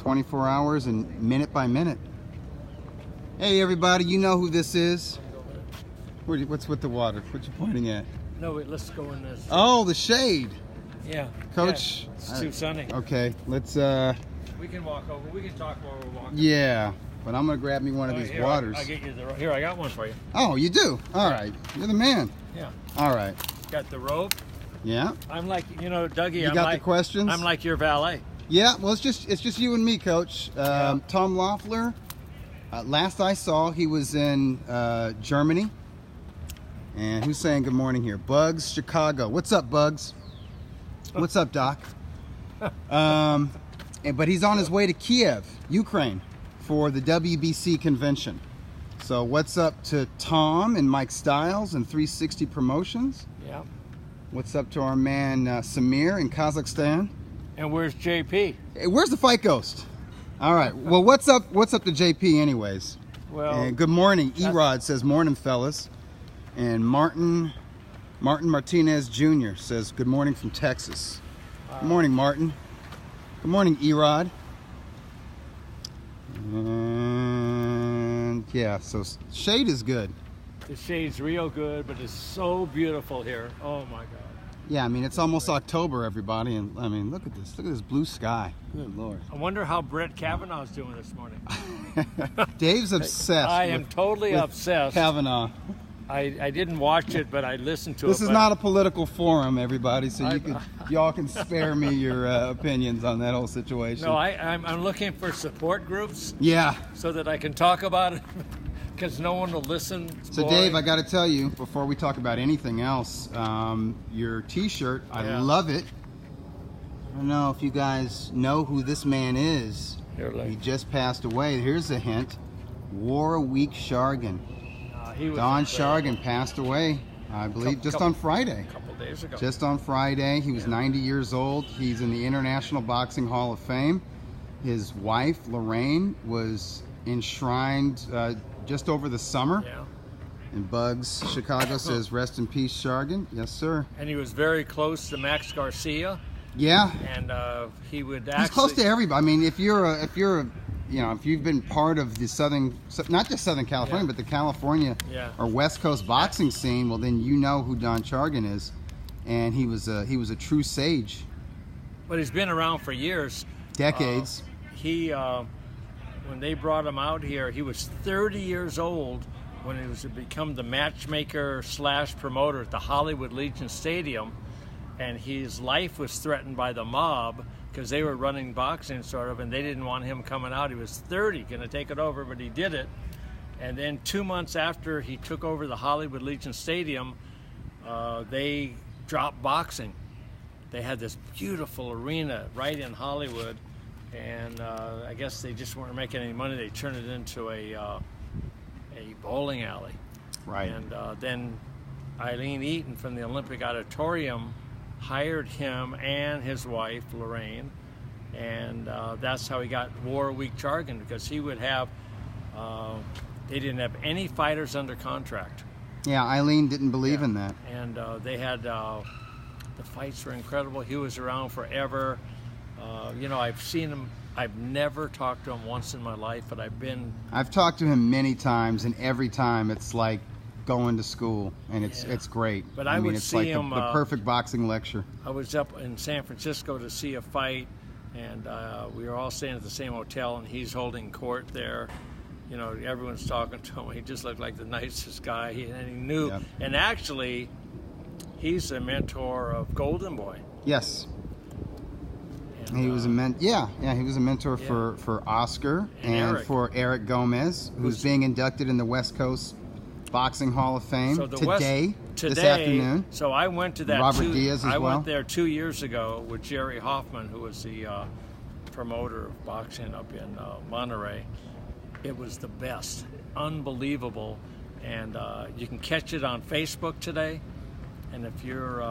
24 hours and minute by minute. Hey everybody, you know who this is. What's with the water? What you pointing at? No, wait, let's go in this. Oh, the shade. Yeah. Coach. Yeah, it's too sunny. Okay, let's We can walk over. We can talk while we're walking. Yeah, but I'm gonna grab me one of these waters. I get you here, I got one for you. Oh, you do? All right. You're the man. Yeah. All right. Got the rope. Yeah. I'm like, Dougie, You got the questions? I'm like your valet. Yeah, well, it's just you and me, Coach. Tom Loeffler, last I saw, he was in Germany. And who's saying good morning here? Bugs, Chicago. What's up, Bugs? What's up, Doc? But he's on his way to Kiev, Ukraine, for the WBC convention. So what's up to Tom and Mike Styles and 360 Promotions? Yeah. What's up to our man Samir in Kazakhstan? And where's JP? Hey, where's the Fight Ghost? All right. Well, what's up to JP anyways? Well, and good morning. Erod says morning, fellas. And Martin Martinez Jr. says good morning from Texas. Good morning, Martin. Good morning, Erod. And yeah, so shade is good. The shade's real good, but it's so beautiful here. Oh my God. Yeah, I mean, it's almost October, everybody, and I mean, look at this blue sky. Good Lord. I wonder how Brett Kavanaugh's doing this morning. Dave's obsessed. I am totally obsessed. Kavanaugh. I didn't watch it, but I listened to it. This is not a political forum, everybody, so y'all can spare me your opinions on that whole situation. No, I'm looking for support groups. Yeah. So that I can talk about it. Because no one will listen. So Dave, I got to tell you, before we talk about anything else, your t-shirt, I love it. I don't know if you guys know who this man is. He just passed away. Here's a hint. Warwick Shargan. Don Shargan passed away, I believe, just on Friday. A couple days ago. Just on Friday. He was 90 years old. He's in the International Boxing Hall of Fame. His wife, Lorraine, was enshrined just over the summer. Yeah. And Bugs Chicago says, rest in peace, Shargan. Yes, sir. And he was very close to Max Garcia. Yeah. And he would actually... He's close to everybody. I mean, if you've been part of the not just Southern California, but the California or West Coast boxing scene, well, then you know who Don Shargan is. And he was a true sage. But he's been around for years. Decades. When they brought him out here, he was 30 years old when he was to become the matchmaker / promoter at the Hollywood Legion Stadium, and his life was threatened by the mob because they were running boxing sort of, and they didn't want him coming out. He was 30, going to take it over, but he did it. And then 2 months after he took over the Hollywood Legion Stadium, they dropped boxing. They had this beautiful arena right in Hollywood. And I guess they just weren't making any money. They turned it into a bowling alley. Right. And then Eileen Eaton from the Olympic Auditorium hired him and his wife, Lorraine. And that's how he got Warwick Shargan, because he would have, they didn't have any fighters under contract. Yeah, Eileen didn't believe in that. And they had, the fights were incredible. He was around forever. I've seen him. I've never talked to him once in my life, but I've talked to him many times, and every time it's like going to school, and it's great. But I mean, it's like the perfect boxing lecture. I was up in San Francisco to see a fight, and we were all staying at the same hotel, and he's holding court there. You know, everyone's talking to him. He just looked like the nicest guy, and he knew. Yep. And actually, he's a mentor of Golden Boy. Yes. He was a he was a mentor for Oscar and for Eric Gomez, who's being inducted in the West Coast Boxing Hall of Fame today, this afternoon. So I went to that. Robert Diaz as well. I went there 2 years ago with Jerry Hoffman, who was the promoter of boxing up in Monterey. It was the best, unbelievable, and you can catch it on Facebook today. And if you're,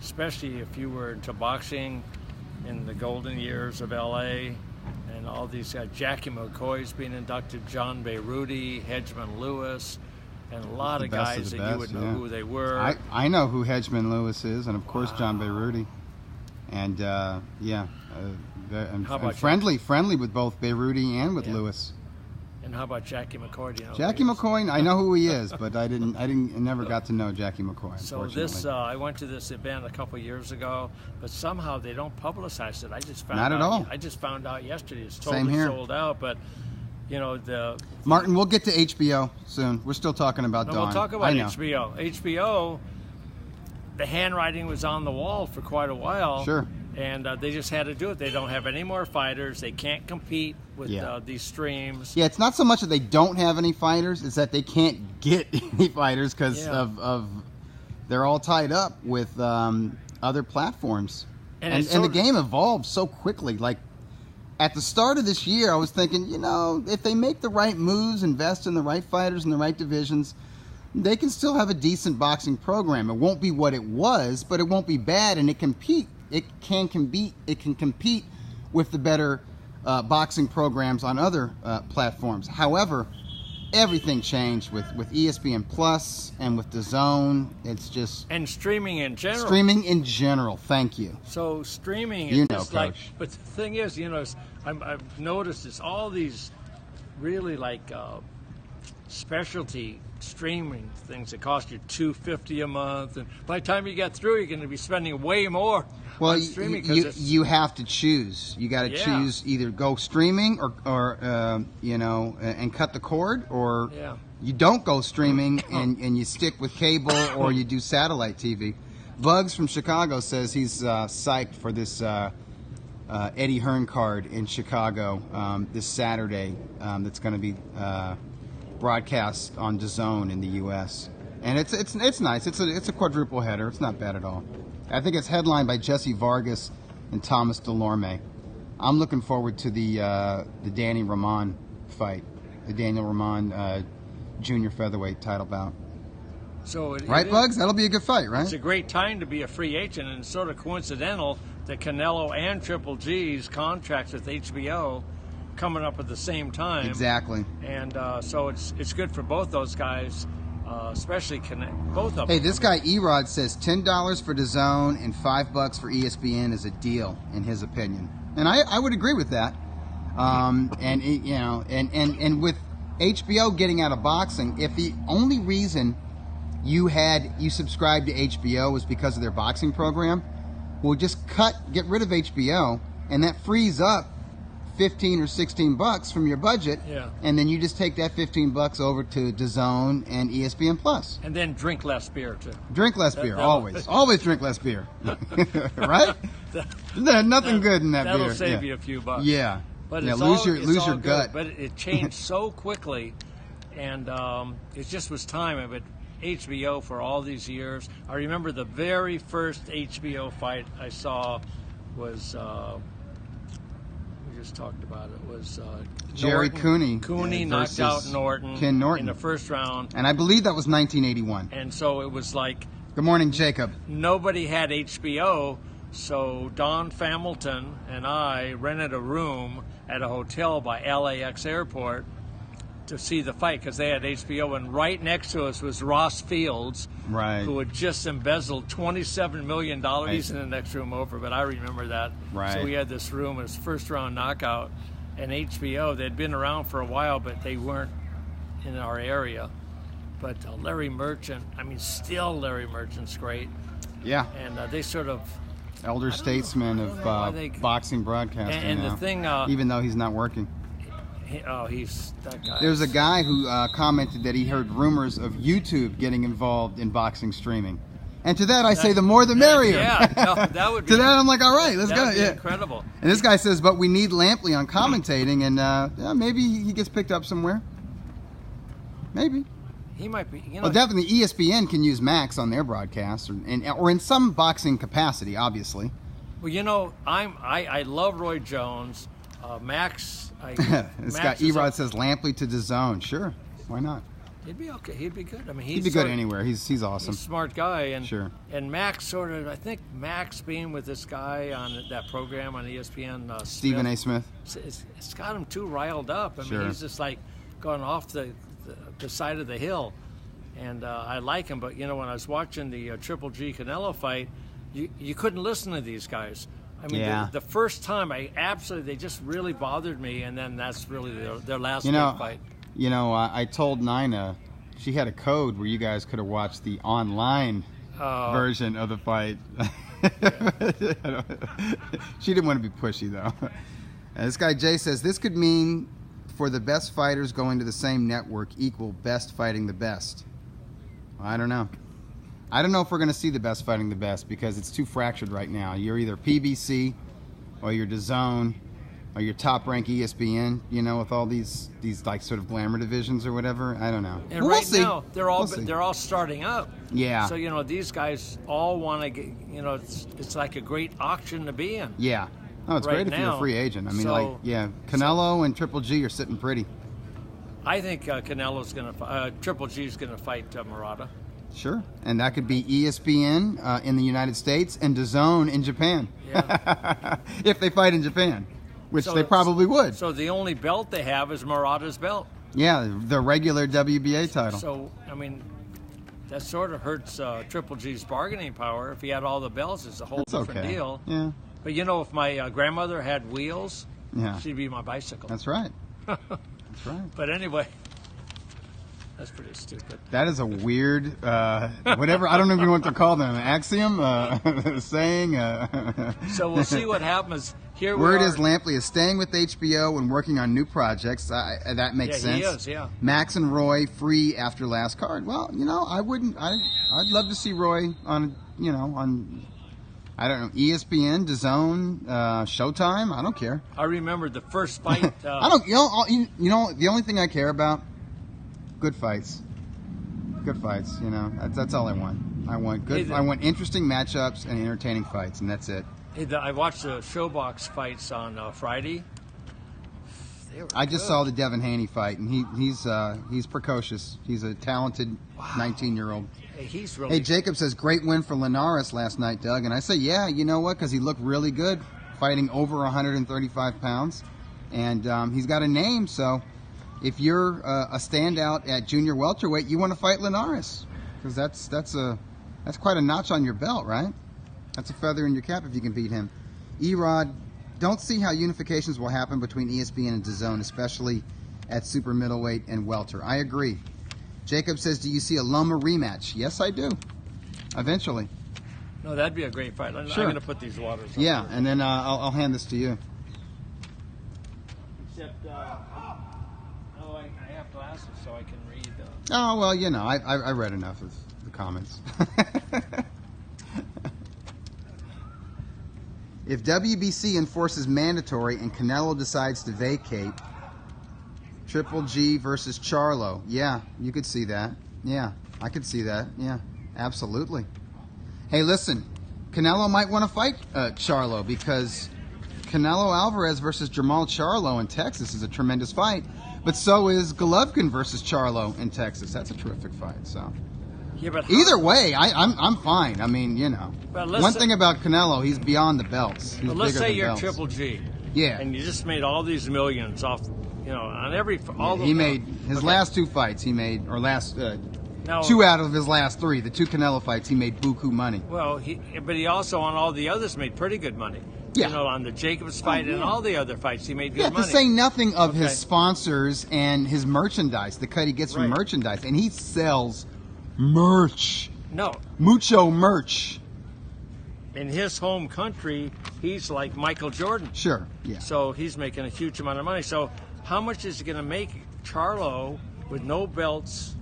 especially if you were into boxing in the golden years of LA, and all these guys, Jackie McCoy's being inducted, John Beirudi, Hedgeman Lewis, and a lot of guys that you would know who they were. I know who Hedgeman Lewis is, and of course John Beirudi. And yeah, I'm friendly with both Beiruti and with Lewis. And how about Jackie McCoy? Do you know Jackie McCoy, I know who he is, but I never got to know Jackie McCoy. So this, I went to this event a couple years ago, but somehow they don't publicize it. I just found Not at all. I just found out yesterday. It's Same totally here. sold out. But you know Martin, we'll get to HBO soon. We're still talking about Dawn. We'll talk about HBO. HBO, the handwriting was on the wall for quite a while. Sure. And they just had to do it. They don't have any more fighters. They can't compete with these streams. Yeah, it's not so much that they don't have any fighters; it's that they can't get any fighters because of they're all tied up with other platforms. And the game evolved so quickly. Like at the start of this year, I was thinking, you know, if they make the right moves, invest in the right fighters in the right divisions, they can still have a decent boxing program. It won't be what it was, but it won't be bad, and it can compete with the better boxing programs on other platforms. However, everything changed with ESPN Plus and with DAZN. It's just streaming in general. Streaming in general. Thank you. So streaming is just Coach. like. But the thing is, you know, I've noticed it's all these really like specialty streaming things that cost you $250 a month, and by the time you get through, you're going to be spending way more. Well, you have to choose. You got to choose either go streaming or you know, and cut the cord, or you don't go streaming and you stick with cable, or you do satellite TV. Bugs from Chicago says he's psyched for this Eddie Hearn card in Chicago this Saturday. That's going to be broadcast on DAZN in the U.S. And it's nice. It's a quadruple header. It's not bad at all. I think it's headlined by Jesse Vargas and Thomas Delorme. I'm looking forward to the Danny Rahman fight, the Daniel Rahman junior featherweight title bout. So right, Bugs? That'll be a good fight, right? It's a great time to be a free agent, and it's sort of coincidental that Canelo and Triple G's contracts with HBO coming up at the same time. Exactly. And so it's good for both those guys. Especially both of them. Hey, this guy Erod says $10 for DAZN and $5 for ESPN is a deal, in his opinion, and I would agree with that. And you know, and with HBO getting out of boxing, if the only reason you subscribed to HBO was because of their boxing program, well, just get rid of HBO, and that frees up $15 or $16 from your budget, and then you just take that $15 over to DAZN and ESPN Plus. And then drink less beer too. Drink less beer, always drink less beer, right? There's nothing good in that beer. That'll save you a few bucks. Yeah, but lose your gut. But it changed so quickly, and it just was time. But HBO for all these years, I remember the very first HBO fight I saw was. Talked about it was Jerry Cooney. Cooney knocked out Ken Norton in the first round, and I believe that was 1981. And so it was like, good morning, Jacob. Nobody had HBO, so Don Familton and I rented a room at a hotel by LAX airport to see the fight because they had HBO, and right next to us was Ross Fields, who had just embezzled $27 million. He's in the next room over, but I remember that. So we had this room, it was first round knockout, and HBO, they'd been around for a while, but they weren't in our area. But Larry Merchant, still Larry Merchant's great. Yeah. And they sort of... elder statesman of boxing broadcasting and now, the thing, even though he's not working. He's that guy. There's a guy who commented that he heard rumors of YouTube getting involved in boxing streaming, and to that I say the more the merrier. That would be. To that I'm like, all right, let's go. That'd be incredible. And this guy says, but we need Lampley on commentating, and maybe he gets picked up somewhere. Maybe. He might be. Well, definitely ESPN can use Max on their broadcasts, or in some boxing capacity, obviously. Well, I love Roy Jones. Max. This guy Erod says Lampley to DAZN. Sure, why not? He'd be okay. He'd be good. He'd be good anywhere. He's awesome. He's a smart guy, and sure. And Max I think Max being with this guy on that program on ESPN, Stephen A. Smith. It's got him too riled up. He's just like going off the side of the hill, and I like him. But when I was watching the Triple G Canelo fight, you couldn't listen to these guys. I mean, the first time they just really bothered me, and then that's really their last big fight. You know, I told Nina she had a code where you guys could have watched the online version of the fight. She didn't want to be pushy, though. This guy Jay says this could mean for the best fighters going to the same network equal best fighting the best. I don't know. I don't know if we're going to see the best fighting the best because it's too fractured right now. You're either PBC or you're DAZN or you're top rank ESPN, you know, with all these like sort of glamour divisions or whatever. I don't know. And we'll see. Now they're all starting up. Yeah. So, you know, these guys all want to get, you know, it's like a great auction to be in. Yeah. Oh, it's great if you're a free agent. I mean, Canelo and Triple G are sitting pretty. I think Canelo's going to Triple G's going to fight Murata. Sure, and that could be ESPN in the United States and DAZN in Japan. Yeah. If they fight in Japan, which they probably would. So the only belt they have is Murata's belt. Yeah, the regular WBA title. So, I mean, that sort of hurts Triple G's bargaining power. If he had all the belts, it's a whole different deal. Yeah. But, you know, if my grandmother had wheels, she'd be my bicycle. That's right. That's right. But anyway, that's pretty stupid. That is a weird, whatever, I don't even know what to call them, axiom, saying. So we'll see what happens. Here Word is Lampley is staying with HBO and working on new projects. That makes sense. He is, yeah. Max and Roy free after last card. Well, you know, I'd love to see Roy on, you know, on, I don't know, ESPN, DAZN, Showtime. I don't care. I remember the first fight. I don't. You know. The only thing I care about, good fights. Good fights. You know. That's all I want. I want good. I want interesting matchups and entertaining fights, and that's it. I watched the Showbox fights on Friday. I just saw the Devin Haney fight, and he's precocious. He's a talented 19-year-old. He's really. Hey, Jacob says great win for Linares last night, Doug, and I say yeah. You know what? Because he looked really good, fighting over 135 pounds, and he's got a name. So if you're a standout at junior welterweight, you want to fight Linares because that's quite a notch on your belt, right? That's a feather in your cap if you can beat him. Erod, don't see how unifications will happen between ESPN and DAZN, especially at super middleweight and welter. I agree. Jacob says, do you see a Loma rematch? Yes, I do. Eventually. No, that'd be a great fight. I'm going to put these waters on. Yeah, and then I'll hand this to you. Except, I have glasses so I can read. Oh, well, you know, I read enough of the comments. If WBC enforces mandatory and Canelo decides to vacate, Triple G versus Charlo. Yeah, you could see that. Yeah, I could see that. Yeah, absolutely. Hey, listen, Canelo might want to fight Charlo because Canelo Alvarez versus Jamal Charlo in Texas is a tremendous fight. But so is Golovkin versus Charlo in Texas. That's a terrific fight. So. Yeah, but either way, I'm fine. I mean, you know, one thing about Canelo, he's beyond the belts. He's let's say you're Triple G. Yeah. And you just made all these millions off, you know, on all he made his last two fights. He made, or last two out of his last three, the two Canelo fights, he made buku money. Well, but he also on all the others made pretty good money. Yeah. You know, on the Jacobs fight and all the other fights, he made good money. To say nothing of his sponsors and his merchandise, the cut he gets from merchandise, and he sells merch. No. Mucho merch. In his home country, he's like Michael Jordan. Sure, yeah. So he's making a huge amount of money. So how much is he going to make Charlo with no belts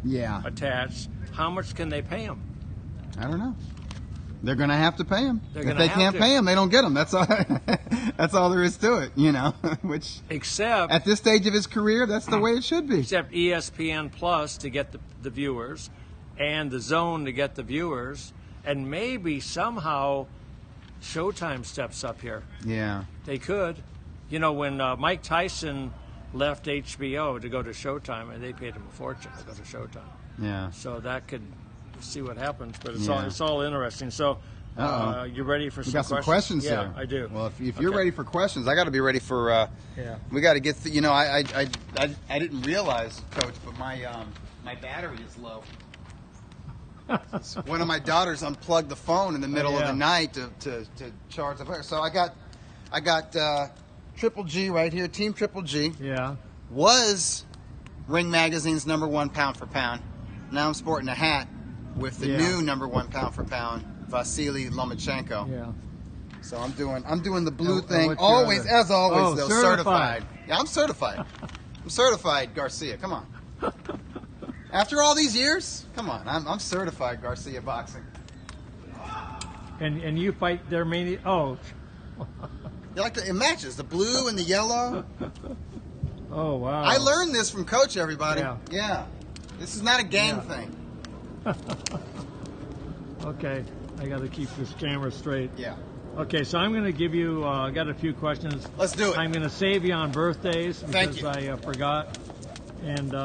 attached? How much can they pay him? I don't know. They're going to have to pay him. If they can't pay him, they don't get him. That's all. That's all there is to it, you know. Which, except at this stage of his career, that's the way it should be. Except ESPN Plus to get the viewers, and the Zone to get the viewers, and maybe somehow Showtime steps up here. Yeah. They could. You know, when Mike Tyson left HBO to go to Showtime, and they paid him a fortune to go to Showtime. Yeah. So that could see what happens, but it's all interesting. So you ready for some questions? We got some questions here. Yeah, I do. Well, if you're ready for questions, I got to be ready for. We got to get. You know, I didn't realize, Coach, but my battery is low. One of my daughters unplugged the phone in the middle of the night to charge the fire. So I got I got Triple G right here, Team Triple G. Yeah. Was Ring Magazine's #1 pound for pound. Now I'm sporting a hat with the new #1 pound for pound, Vasily Lomachenko. Yeah. So I'm doing the blue thing. Always, as always, though, certified. Yeah, I'm certified. I'm certified, Garcia. Come on. After all these years, come on. I'm certified, Garcia boxing. And you fight their main. Oh. It matches the blue and the yellow. Oh wow! I learned this from Coach. Everybody. Yeah. This is not a game thing. Okay, I got to keep this camera straight. Yeah. Okay, so I'm going to give you. I got a few questions. Let's do it. I'm going to save you on birthdays Thank because I forgot, and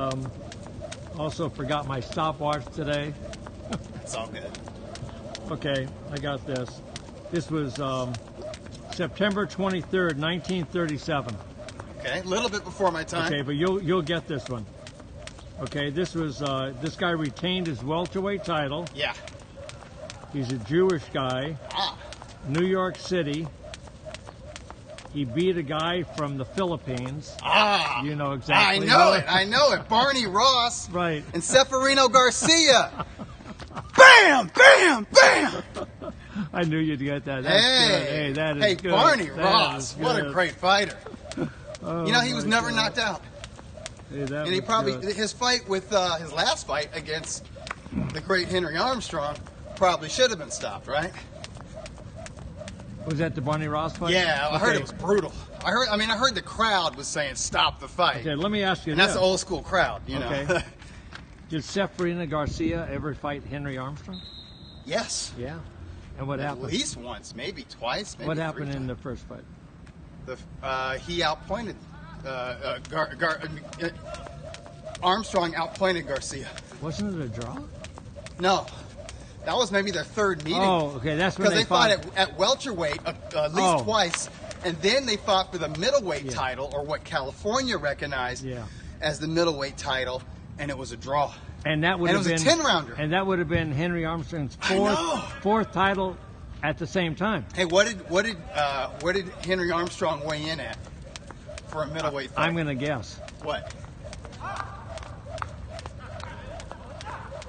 also forgot my stopwatch today. It's all good. Okay, I got this. This was September 23rd, 1937. Okay, a little bit before my time. Okay, but you'll get this one. Okay, this was this guy retained his welterweight title. Yeah. He's a Jewish guy. New York City. He beat a guy from the Philippines. You know exactly. I know it. Barney Ross. Right. And Seferino Garcia. Bam! Bam! Bam! I knew you'd get that. That's good. Hey, that is good. Barney Ross. What a great fighter. Oh, he was never knocked out. Hey, and he probably, his fight with, his last fight against the great Henry Armstrong probably should have been stopped, right? Was that the Barney Ross fight? Yeah, I heard it was brutal. I heard the crowd was saying stop the fight. Okay, let me ask you this. And that's the old school crowd, you know. Did Seferino Garcia ever fight Henry Armstrong? Yes. Yeah. And what happened? At least once, maybe twice, maybe what happened 3 times. In the first fight? He outpointed Armstrong outpointed Garcia. Wasn't it a draw? No. That was maybe their third meeting. Oh, okay, that's when they fought at welterweight at least twice, and then they fought for the middleweight title, or what California recognized as the middleweight title, and it was a draw. And that would have been a 10-rounder. And that would have been Henry Armstrong's fourth title at the same time. Hey, what did Henry Armstrong weigh in at for a middleweight fight? I'm going to guess. What?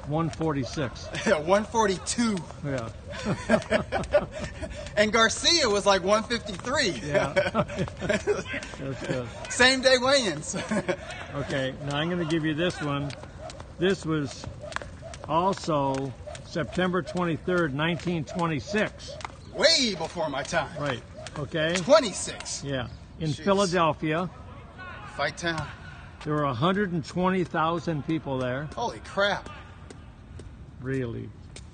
146. 142. Yeah. And Garcia was like 153. Yeah. That's good. Same day weigh-ins. Okay, now I'm going to give you this one. This was also September 23rd, 1926. Way before my time. Right. Okay. 26. Yeah. In Philadelphia. Fight town. There were 120,000 people there. Holy crap. Really,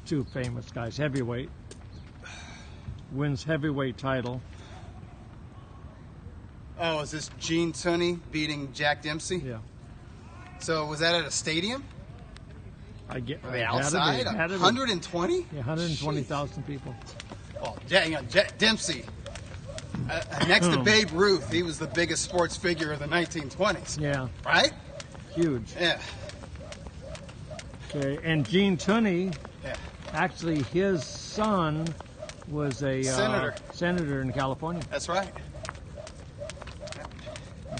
2 famous guys. Heavyweight. Wins heavyweight title. Oh, is this Gene Tunney beating Jack Dempsey? Yeah. So was that at a stadium? I get. Were they outside? 120? Yeah, 120,000 people. Well, Dempsey. Next to Babe Ruth, he was the biggest sports figure of the 1920s. Yeah. Right? Huge. Yeah. Okay, and Gene Tunney, actually his son was a senator in California. That's right.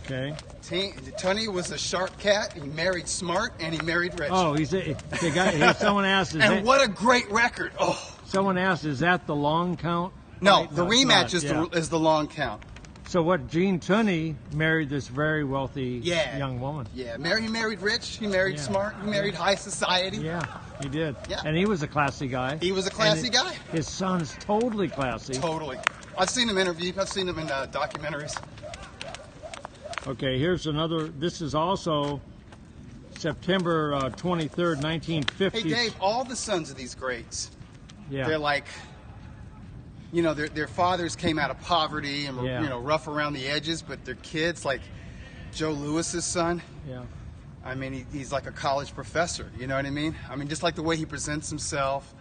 Okay. Tunney was a sharp cat. He married smart and he married rich. Oh, he's the guy. Someone asked, what a great record! Oh. Someone asked, is that the long count? No, right? the rematch is the long count. So what? Gene Tunney married this very wealthy young woman. Yeah, he married rich. He married smart. He married high society. Yeah, he did. Yeah. And he was a classy guy. He was a classy guy. His son's totally classy. Totally. I've seen him interviewed. I've seen him in documentaries. Okay, here's another. This is also September 23rd, 1950. Hey, Dave, all the sons of these greats, they're like, their fathers came out of poverty and were, rough around the edges, but their kids, like Joe Lewis's son, I mean, he's like a college professor, you know what I mean? I mean, just like the way he presents himself.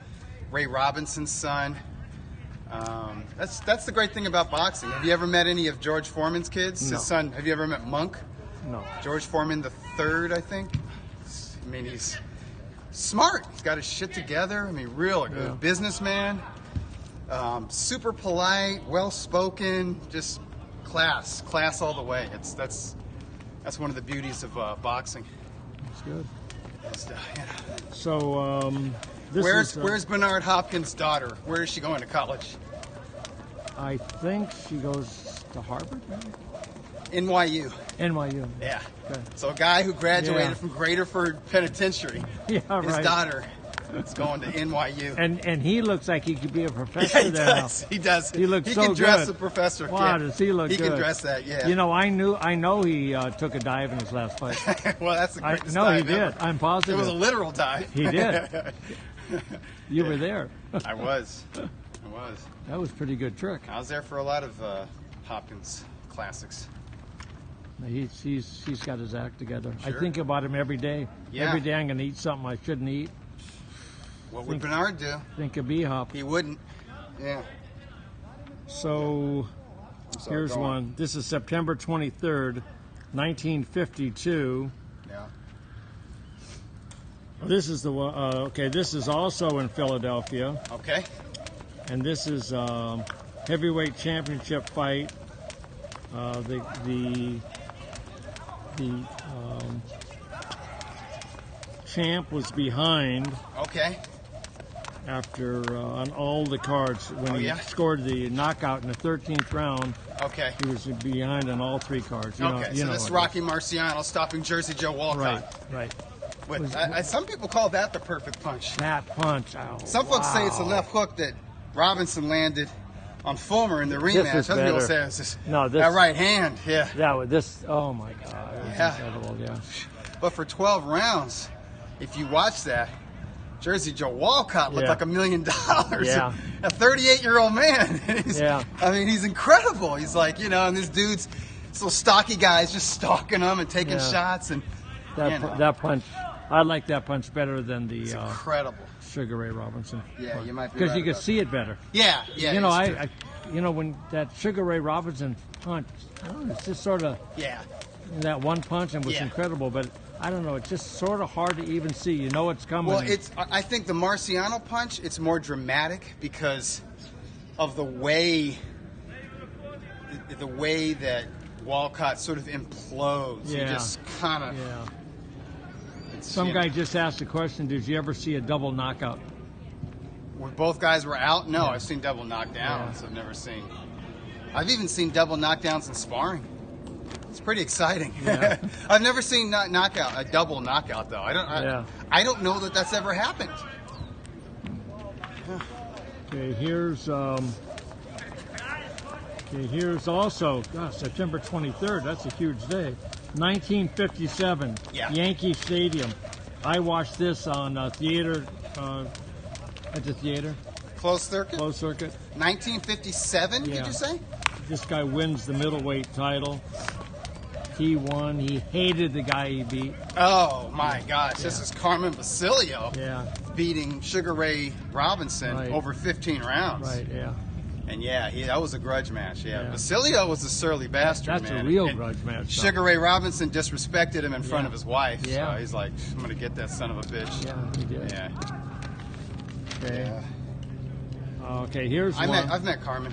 Ray Robinson's son. That's the great thing about boxing. Have you ever met any of George Foreman's kids? No. His son. Have you ever met Monk? No. George Foreman the third, I think. I mean, he's smart. He's got his shit together. I mean, real good businessman. Super polite, well-spoken, just class all the way. That's one of the beauties of boxing. That's good. Yeah. So, where's Bernard Hopkins' daughter? Where is she going to college? I think she goes to Harvard, maybe? NYU. NYU. Yeah. Okay. So a guy who graduated from Graterford Penitentiary, his daughter is going to NYU. And he looks like he could be a professor there now. He does. He looks so good. He can dress a professor. Wow, does he look good? He can dress that, yeah. You know, I know he took a dive in his last fight. Well, that's the greatest No, he dive did. ever. I'm positive. It was a literal dive. He did. You were there. I was. That was a pretty good trick. I was there for a lot of Hopkins classics. He's got his act together. Sure. I think about him every day. Yeah. Every day I'm going to eat something I shouldn't eat. What would Bernard do? Think of B-Hop. He wouldn't. Yeah. So here's one. This is September 23rd, 1952. Yeah. This is the one. Okay, this is also in Philadelphia. Okay. And this is heavyweight championship fight. The champ was behind. Okay. After on all the cards when he scored the knockout in the 13th round. Okay. He was behind on all 3 cards. You know this is Rocky Marciano stopping Jersey Joe Walcott. Right. Some people call that the perfect punch. That punch. Oh, some folks say it's the left hook that Robinson landed on Fulmer in the rematch. Other people say it's just that right hand. Yeah. Oh my God. Incredible. Yeah. But for 12 rounds, if you watch that, Jersey Joe Walcott looked like $1 million. Yeah. A 38-year-old man. I mean, he's incredible. He's like, and this dude's little stocky guys just stalking him and taking shots. And that punch, I like that punch better than the incredible Sugar Ray Robinson. Yeah, you might be because right you could see it better. Yeah. When that Sugar Ray Robinson punch, it's just sort of that one punch and was incredible, but I don't know, it's just sort of hard to even see. You know it's coming. Well, I think the Marciano punch, it's more dramatic because of the way that Walcott sort of implodes. Yeah. He just kind of. Yeah. Some guy just asked the question, did you ever see a double knockout? When both guys were out? No, I've seen double knockdowns. I've even seen double knockdowns in sparring. It's pretty exciting. Yeah. I've never seen a double knockout though. I don't know that that's ever happened. Okay, here's also September 23rd. That's a huge day. 1957, Yankee Stadium. I watched this on theater at the theater. Closed circuit. 1957. Did you say? This guy wins the middleweight title. He won. He hated the guy he beat. Oh my gosh! This is Carmen Basilio. Yeah. Beating Sugar Ray Robinson over 15 rounds. Right. Yeah. And that was a grudge match. Yeah. Basilio was a surly bastard. That's a real grudge match. Sugar Ray Robinson disrespected him in front of his wife. Yeah. So he's like, I'm gonna get that son of a bitch. Yeah, he did. Yeah. Okay. Okay. Here's one. I've met Carmen.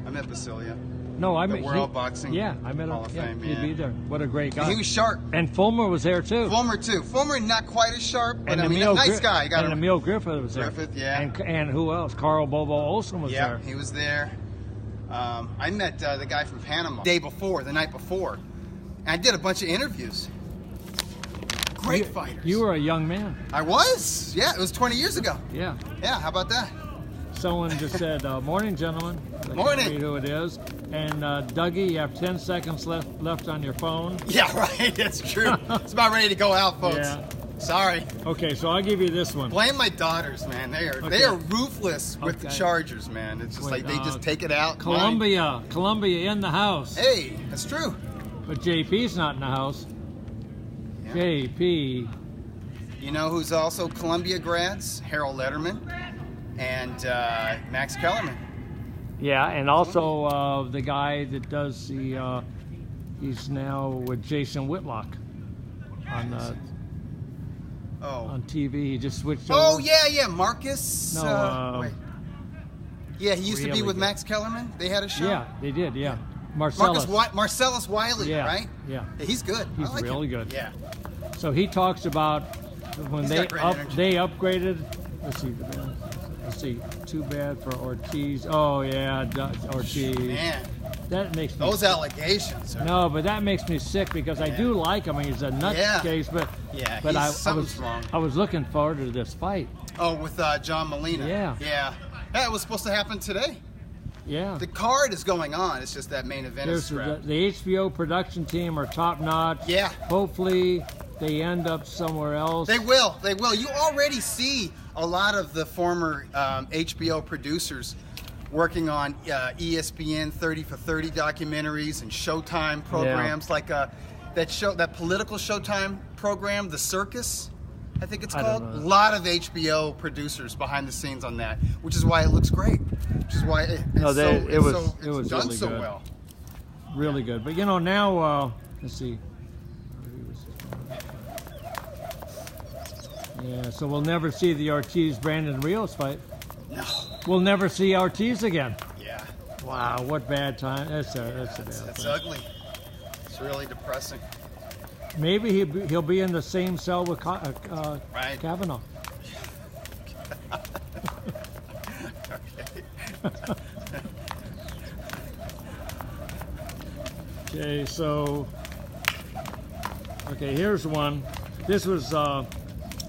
I met Basilio. No, I met World Boxing. Yeah, I met him. Hall of Fame. He'd be there. What a great guy. And he was sharp. And Fulmer was there too. Fulmer not quite as sharp, but and nice guy. And Emil Griffith was there. And who else? Carl Bobo Olsen was there. Yeah, he was there. I met the guy from Panama the night before. And I did a bunch of interviews. Great fighters. You were a young man. I was. Yeah, it was 20 years ago. Yeah. Yeah, how about that? Someone just said, morning, gentlemen. Morning. Read who it is. And Dougie, you have 10 seconds left on your phone. Yeah, right. That's true. It's about ready to go out, folks. Yeah. Sorry. Okay, so I'll give you this one. Blame my daughters, man. They are ruthless with the Chargers, man. It's just they just take it out. Columbia in the house. Hey, that's true. But JP's not in the house. Yeah. JP. You know who's also Columbia grads? Harold Letterman and Max Kellerman. Yeah, and also the guy that does he's now with Jason Whitlock on TV. He just switched over. Oh, yeah, Marcus. No, Yeah, he used to be Really with good. Max Kellerman. They had a show. Yeah, they did. Yeah, Marcellus. Marcellus Wiley, Yeah, right? yeah. He's good. He's I like really him. good. Yeah. So he talks about when He's they got great energy. they upgraded. Let's see. Too bad for Ortiz. Oh yeah, Ortiz. Man, That makes me those allegations are... No, but that makes me sick because I do like him. He's a nutcase, but Yeah, but something's wrong. I was looking forward to this fight. Oh, with John Molina. Yeah. Yeah. Yeah, it was supposed to happen today. Yeah. The card is going on. It's just that main event is scrapped. The HBO production team are top notch. Yeah. Hopefully they end up somewhere else. They will. They will. You already see a lot of the former HBO producers working on ESPN 30 for 30 documentaries and Showtime programs like that political Showtime program, The Circus, I think it's called. A lot of HBO producers behind the scenes on that, which is why it looks great. Which is why it was done really so good. well. Really good. But now let's see. Yeah, so we'll never see the Ortiz-Brandon Rios fight. No. We'll never see Ortiz again. Yeah. Wow, what bad time. That's a bad It's thing. ugly. It's really depressing. Maybe he'll be in the same cell with Right. Kavanaugh. Okay, here's one. This was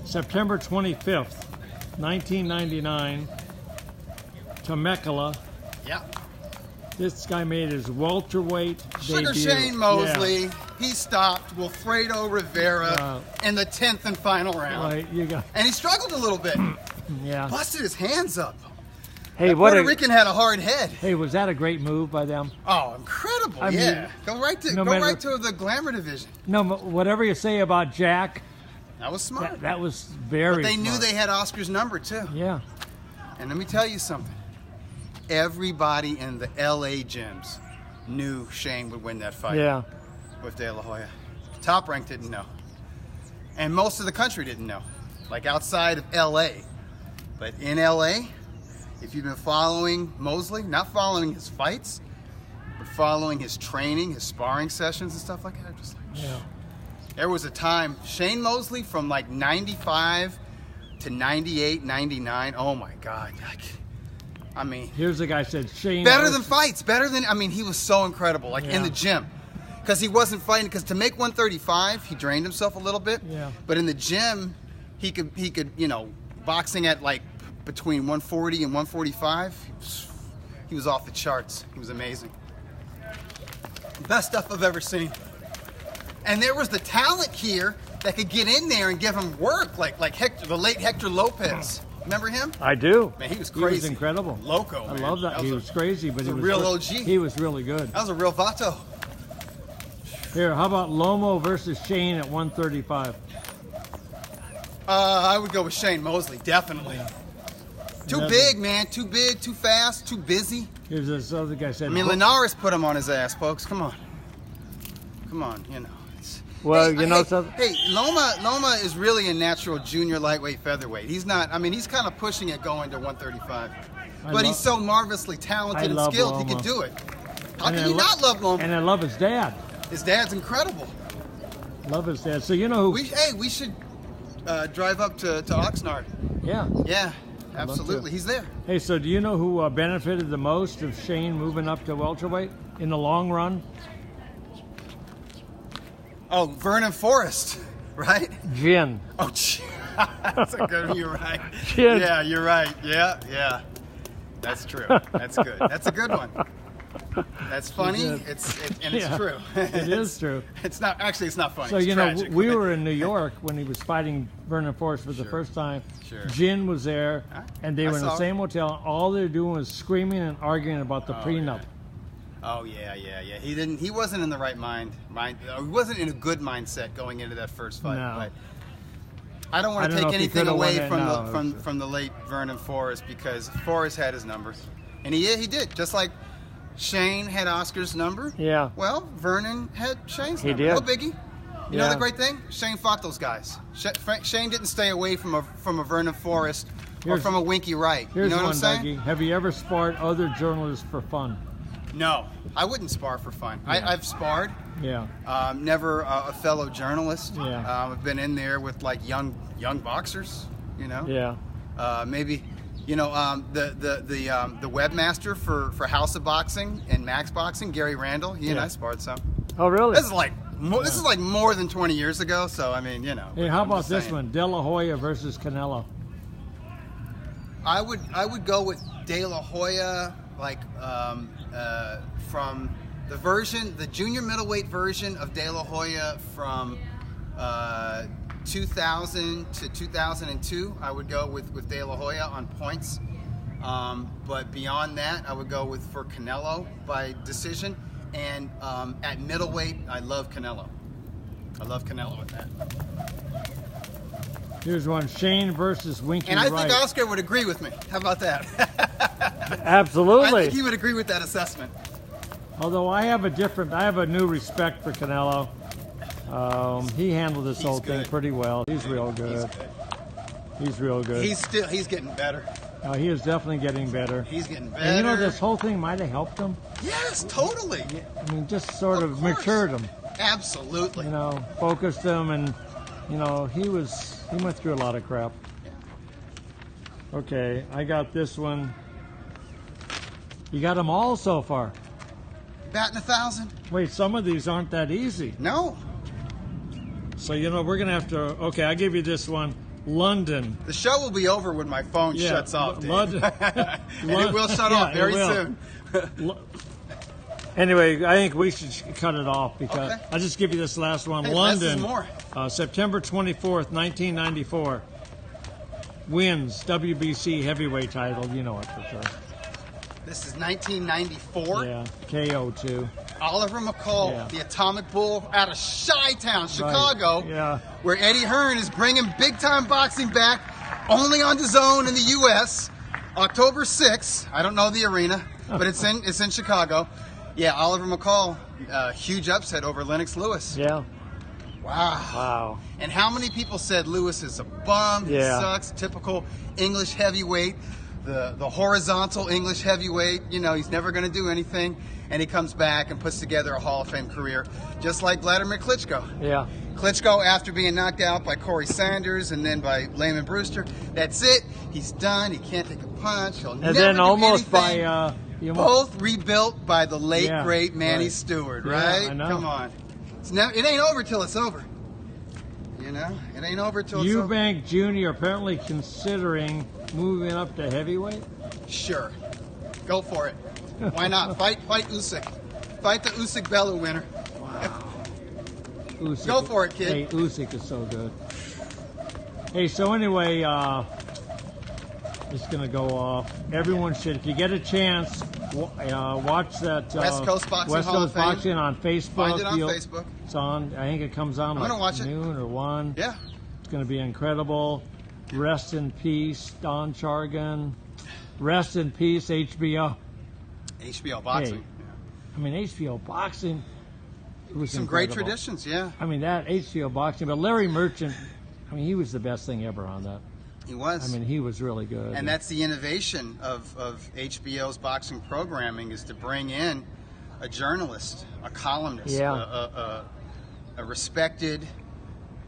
September 25th, 1999, Temecula. Yeah. This guy made his welterweight Sugar debut. Shane Mosley. Yeah. He stopped Wilfredo Rivera in the 10th and final round. Right, you got. And he struggled a little bit. Yeah. Busted his hands up. Hey, That Puerto Rican had a hard head. Hey, was that a great move by them? Oh, incredible! I mean, go right to the glamour division. No, whatever you say about Jack, That was smart. that was very. But they knew smart. they had Oscar's number too. Yeah. And let me tell you something. Everybody in the LA gyms knew Shane would win that fight. Yeah. With De La Hoya. Top Rank didn't know. And most of the country didn't know. Like outside of LA. But in LA, if you've been following Mosley, not following his fights, but following his training, his sparring sessions and stuff like that, just like, Yeah. there was a time, Shane Mosley from like 95 to 98, 99, oh my God. I mean, Here's the guy said Shane. better than fights, he was so incredible, like in the gym. Because he wasn't fighting, because to make 135, he drained himself a little bit. Yeah. But in the gym, he could, boxing at like between 140 and 145, he was off the charts. He was amazing. Best stuff I've ever seen. And there was the talent here that could get in there and give him work, like Hector, the late Hector Lopez. Remember him? I do. Man, he was crazy. He was incredible. Loco, man. I love that. He was crazy, but he was real OG. He was really good. That was a real vato. Here, how about Lomo versus Shane at 135? I would go with Shane Mosley, definitely. Too big, man. Too big, too fast, too busy. Here's this other guy said. I mean, Linares put him on his ass, folks. Come on. Well, Hey, something. Hey, Loma is really a natural junior lightweight featherweight. He's not. I mean, he's kind of pushing it going to 135. But he's so marvelously talented and skilled. Loma. He can do it. How can you not love Loma? And I love his dad. His dad's incredible. Love his dad. So you know who? We should drive up to Oxnard. Yeah. Yeah, absolutely. He's there. Hey, so do you know who benefited the most of Shane moving up to welterweight in the long run? Oh, Vernon Forrest, right? Jin. Oh, that's a good one. You're right. Jin. Yeah, you're right. Yeah. That's true. That's good. That's a good one. That's funny. It's true. It is true. It's not funny. So it's you tragic. know, we were in New York when he was fighting Vernon Forrest for the first time. Sure. Jin was there, and they were in the saw same hotel. All they were doing was screaming and arguing about the prenup. Oh yeah. He wasn't in the right mind. He wasn't in a good mindset going into that first fight. No. But I don't want to take anything away from the late Vernon Forrest, because Forrest had his number, and he did, just like Shane had Oscar's number. Yeah. Well, Vernon had Shane's number. did. No biggie. You know the great thing? Shane fought those guys. Shane didn't stay away from a Vernon Forrest or from a winky right. Here's you know what one, I'm saying? Dougie. Have you ever sparred other journalists for fun? No, I wouldn't spar for fun. Yeah. I've sparred. Yeah. Never a fellow journalist. Yeah. I've been in there with like young boxers. You know. Yeah. Maybe. You know, the webmaster for House of Boxing and Max Boxing, Gary Randall. He and I sparred some. Oh, really? This is like more than 20 years ago. So I mean, you know. Hey, how about this one? De La Hoya versus Canelo. I would go with De La Hoya, like from the junior middleweight version of De La Hoya from 2000 to 2002. I would go with De La Hoya on points. But beyond that, I would go for Canelo by decision. And at middleweight, I love Canelo. I love Canelo at that. Here's one, Shane versus Winky And I Wright. think Oscar would agree with me. How about that? Absolutely. I think he would agree with that assessment. Although I have a new respect for Canelo. He handled this whole thing pretty well. He's real good. He's real good. He's getting better. He is definitely getting better. He's getting better. And you know, this whole thing might have helped him. Yes, totally. I mean, just sort of matured him. Absolutely. You know, focused him, and you know, he went through a lot of crap. Okay, I got this one. You got them all so far. Batting 1,000. Wait, some of these aren't that easy. No. So, you know, we're going to have to... Okay, I'll give you this one. London. The show will be over when my phone shuts off, Dave. London. And it will shut off very soon. Anyway, I think we should cut it off because I'll just give you this last one. Hey, London, more. September 24th, 1994. Wins WBC heavyweight title. You know it for sure. This is 1994. Yeah, KO too. Oliver McCall, the Atomic Bull out of Chi-Town, Chicago, where Eddie Hearn is bringing big-time boxing back, only on DAZN in the U.S. October 6th. I don't know the arena, but it's in Chicago. Yeah, Oliver McCall, huge upset over Lennox Lewis. Yeah. Wow. And how many people said Lewis is a bum? He sucks. Typical English heavyweight. The horizontal English heavyweight, you know, he's never going to do anything, and he comes back and puts together a Hall of Fame career, just like Vladimir Klitschko. Yeah. Klitschko, after being knocked out by Corey Sanders and then by Lehman Brewster, that's it. He's done. He can't take a punch. He'll never then do almost anything. by both rebuilt by the late great Manny Stewart, right? Yeah, I know. Come on. It ain't over till it's over. You know, it ain't over till it's over. Eubank Jr. apparently considering moving up to heavyweight. Sure, go for it. Why not? Fight Usyk. Fight the Usyk Bellew winner. Wow. Usyk, go for it, kid. Hey, Usyk is so good. Hey, so anyway, it's gonna go off. Everyone should, if you get a chance, watch that West Coast Boxing Hall of Fame. Boxing on Facebook. Find it on Facebook. It's on. I think it comes on like noon or 1. Yeah. It's going to be incredible. Rest in peace, Don Chargan. Rest in peace, HBO. HBO Boxing. Hey, I mean, HBO Boxing. Was some great traditions, yeah. I mean, that HBO Boxing. But Larry Merchant, I mean, he was the best thing ever on that. He was. I mean, he was really good. And that's the innovation of HBO's boxing programming, is to bring in a journalist, a columnist, a respected,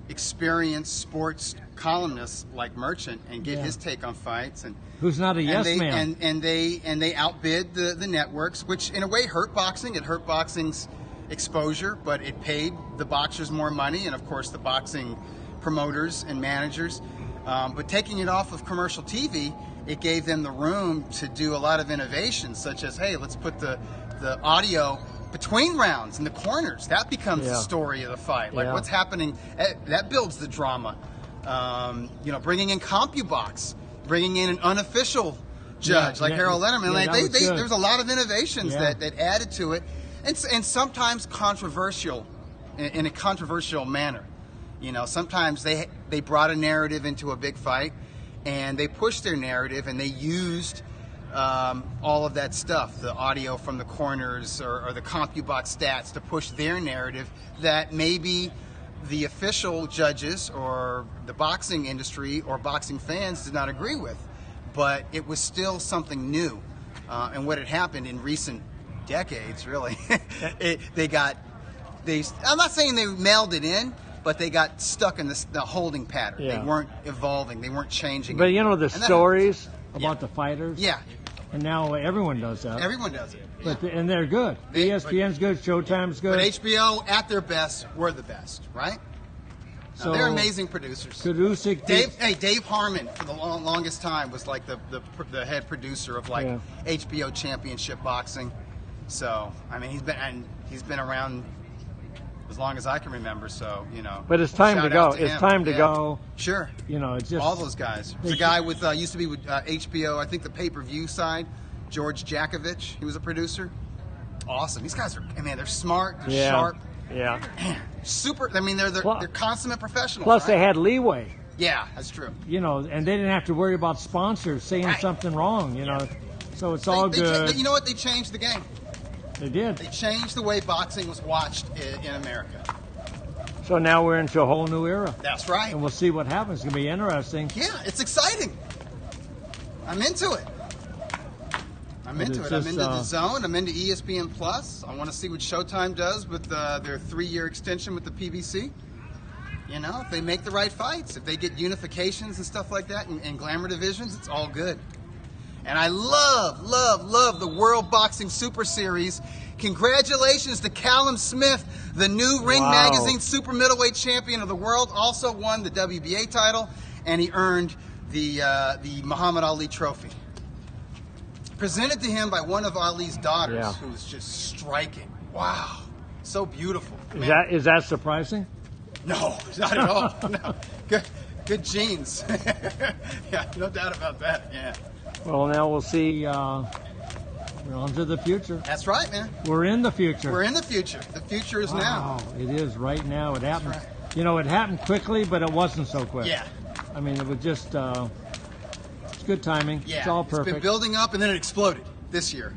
experienced sports columnist like Merchant, and get his take on fights. And who's not a yes man. And they outbid the networks, which in a way hurt boxing. It hurt boxing's exposure, but it paid the boxers more money, and of course the boxing promoters and managers. But taking it off of commercial TV, it gave them the room to do a lot of innovations, such as, hey, let's put the audio between rounds in the corners. That becomes the story of the fight. Like what's happening, that builds the drama. You know, bringing in CompuBox, bringing in an unofficial judge like Harold Letterman. There's a lot of innovations that added to it, and sometimes controversial, in a controversial manner. You know, sometimes they brought a narrative into a big fight, and they pushed their narrative, and they used all of that stuff, the audio from the corners or the CompuBox stats, to push their narrative that maybe the official judges or the boxing industry or boxing fans did not agree with. but it was still something new. And what had happened in recent decades, really, I'm not saying they mailed it in, but they got stuck in the holding pattern. Yeah. They weren't evolving. They weren't changing. But you know the stories about yeah. the fighters? Yeah. And now everyone does that. Everyone does it. Yeah. And they're good. ESPN's good, Showtime's good. But HBO, at their best, were the best, right? So they're amazing producers. Dave Harmon, for the longest time, was like the head producer of HBO Championship Boxing. So I mean, he's been around as long as I can remember. So you know. But it's time to go. It's time to go. Sure. You know, it's just all those guys. There's a guy with used to be with HBO. I think the pay-per-view side, George Jakovich. He was a producer. Awesome. These guys are. I mean, they're smart. They're sharp. Yeah. Man, super. I mean, they're consummate professionals. Plus, right? they had leeway. Yeah, that's true. You know, and they didn't have to worry about sponsors saying something wrong. You know, so it's all good. You know what? They changed the game. They did. They changed the way boxing was watched in America. So now we're into a whole new era. That's right. And we'll see what happens. It's going to be interesting. Yeah, it's exciting. I'm into it. I'm into the Zone. I'm into ESPN Plus. I want to see what Showtime does with their 3-year extension with the PBC. You know, if they make the right fights, if they get unifications and stuff like that and glamour divisions, it's all good. And I love the World Boxing Super Series. Congratulations to Callum Smith, the new Ring Magazine Super Middleweight Champion of the world. Also won the WBA title, and he earned the Muhammad Ali Trophy. Presented to him by one of Ali's daughters, who's just striking. Wow, so beautiful. Is that surprising? No, not at all. No, good genes. Yeah, no doubt about that. Yeah. Well, now we'll see. We're on to the future. That's right, man. We're in the future. We're in the future. The future is now. It is right now. It happened. Right. You know, it happened quickly, but it wasn't so quick. Yeah. I mean, it was just. It's good timing. Yeah. It's all perfect. It's been building up, and then it exploded this year.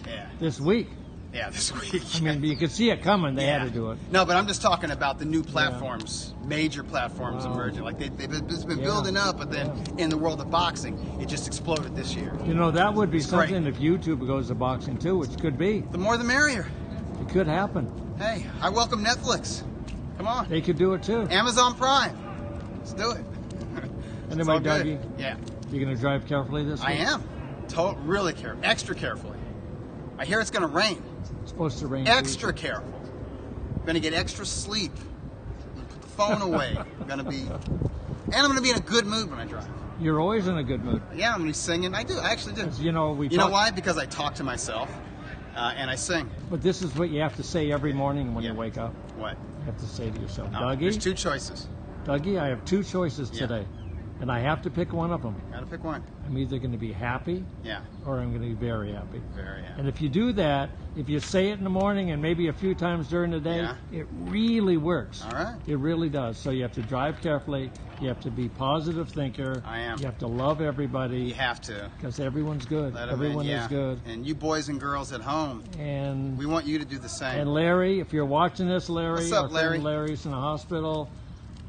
Yeah. This week. Yeah, this week. I mean, you could see it coming. They had to do it. No, but I'm just talking about the new platforms, major platforms emerging. Like it's been building up, but then in the world of boxing, it just exploded this year. You know, that would be something if YouTube goes to boxing too, which could be. The more the merrier. It could happen. Hey, I welcome Netflix. Come on. They could do it too. Amazon Prime. Let's do it. Anyway, Dougie. Yeah. You going to drive carefully this week? I am. Really careful. Extra carefully. I hear it's going to rain. It's supposed to rain. Extra careful. I'm going to get extra sleep. Put the phone away. I'm going to be in a good mood when I drive. You're always in a good mood. Yeah, I'm going to be singing. I do. I actually do. You know, you know why? Because I talk to myself and I sing. But this is what you have to say every morning when you wake up. What? You have to say to yourself, Dougie. There's 2 choices. Dougie, I have 2 choices today. And I have to pick one of them. Gotta pick one. I'm either going to be happy, or I'm going to be very happy. Very happy. And if you do that, if you say it in the morning and maybe a few times during the day, it really works. All right. It really does. So you have to drive carefully. You have to be a positive thinker. I am. You have to love everybody. You have to. Because everyone's good. Everyone is good. And you boys and girls at home, and we want you to do the same. And Larry, if you're watching this, Larry, what's up, Larry? Larry's in the hospital.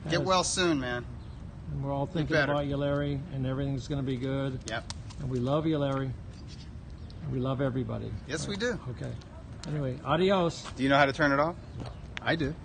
Get well soon, man. And we're all thinking about you, Larry, and everything's going to be good. Yep. And we love you, Larry. And we love everybody. Yes, we do. Okay. Anyway, adios. Do you know how to turn it off? I do.